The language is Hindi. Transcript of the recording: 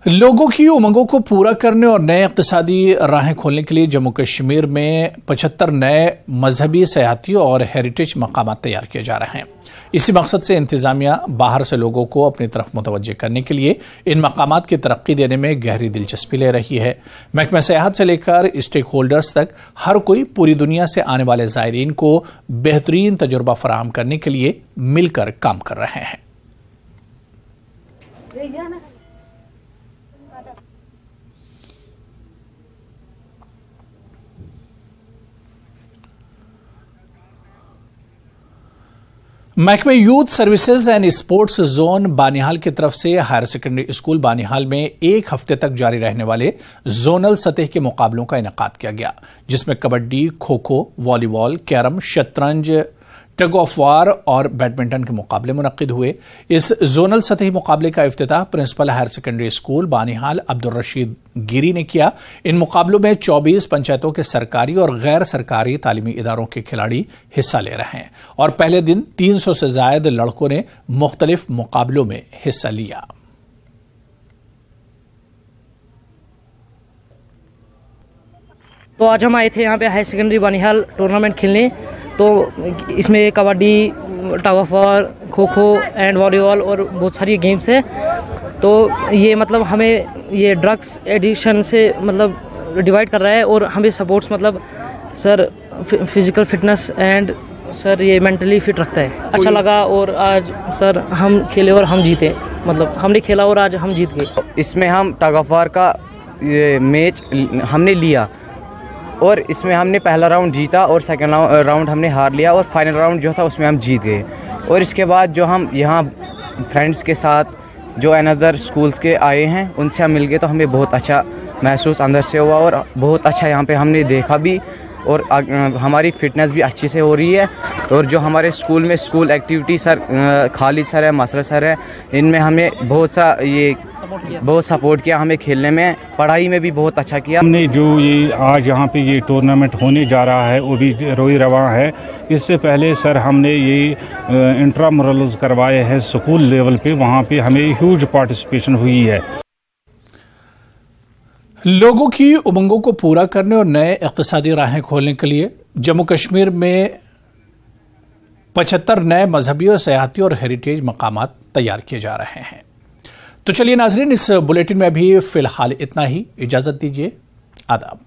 लोगों की उमंगों को पूरा करने और नए इक़्तिसादी राहें खोलने के लिए जम्मू कश्मीर में 75 नए मजहबी, सयाहती और हेरिटेज मकामात तैयार किए जा रहे हैं। इसी मकसद से इंतजामिया बाहर से लोगों को अपनी तरफ मुतवज्जे करने के लिए इन मकामात की तरक्की देने में गहरी दिलचस्पी ले रही है। महकमा सयाहत से लेकर स्टेक होल्डर्स तक हर कोई पूरी दुनिया से आने वाले ज़ायरीन को बेहतरीन तजुर्बा फराहम करने के लिए मिलकर काम कर रहे हैं। महकमे youth services and sports zone Banihal की तरफ से हायर सेकेंडरी स्कूल बानिहाल में एक हफ्ते तक जारी रहने वाले जोनल सतह के मुकाबलों का इनेकाद किया गया, जिसमें कबड्डी, खो खो, वॉलीबॉल, कैरम, शतरंज, टग ऑफ वार और बैडमिंटन के मुकाबले मुनक्किद हुए। इस जोनल सतही मुकाबले का इफ्तिताह principal higher secondary school Banihal Abdul Rashid Giri ने किया। इन मुकाबलों में 24 पंचायतों के सरकारी और गैर सरकारी तालीमी इदारों के खिलाड़ी हिस्सा ले रहे हैं और पहले दिन 300 से ज्यादा लड़कों ने मुख्तलिफ मुकाबलों में हिस्सा लिया। तो आज हम आए थे यहाँ पे हायर सेकेंडरी बानिहाल टूर्नामेंट खेलने। तो इसमें kabaddi, tug of war, kho kho and volleyball और बहुत सारी गेम्स है। तो ये मतलब हमें ये ड्रग्स एडिक्शन से मतलब डिवाइड कर रहा है और हमें सपोर्ट्स मतलब sir physical fitness and sir ये मेंटली फिट रखता है। अच्छा लगा और आज सर हम खेले और हम जीते, मतलब हमने खेला और आज हम जीत गए। इसमें हम टग ऑफ वार का मैच हमने लिया और इसमें हमने पहला राउंड जीता और सेकंड राउंड हमने हार लिया और फाइनल राउंड जो था उसमें हम जीत गए। और इसके बाद जो हम यहाँ फ्रेंड्स के साथ जो अनदर स्कूल्स के आए हैं उनसे हम मिल गए, तो हमें बहुत अच्छा महसूस अंदर से हुआ और बहुत अच्छा यहाँ पे हमने देखा भी और हमारी फिटनेस भी अच्छी से हो रही है। और जो हमारे स्कूल में school activity sir Khalid sir है, मसरत सर है, इनमें हमें बहुत सपोर्ट किया, हमें खेलने में, पढ़ाई में भी बहुत अच्छा किया। हमने जो ये आज यहाँ पे ये टूर्नामेंट होने जा रहा है वो भी रोई रवां है। इससे पहले सर हमने ये इंट्रामुरल्स करवाए हैं स्कूल लेवल पे, वहाँ पे हमें ह्यूज पार्टिसिपेशन हुई है। लोगों की उमंगों को पूरा करने और नए इक़्तिसादी राहें खोलने के लिए जम्मू कश्मीर में 75 नए मजहबी और सयाहती और हेरिटेज मकामात तैयार किए जा रहे हैं। तो चलिए नाजरीन, इस बुलेटिन में अभी फिलहाल इतना ही। इजाजत दीजिए, आदाब।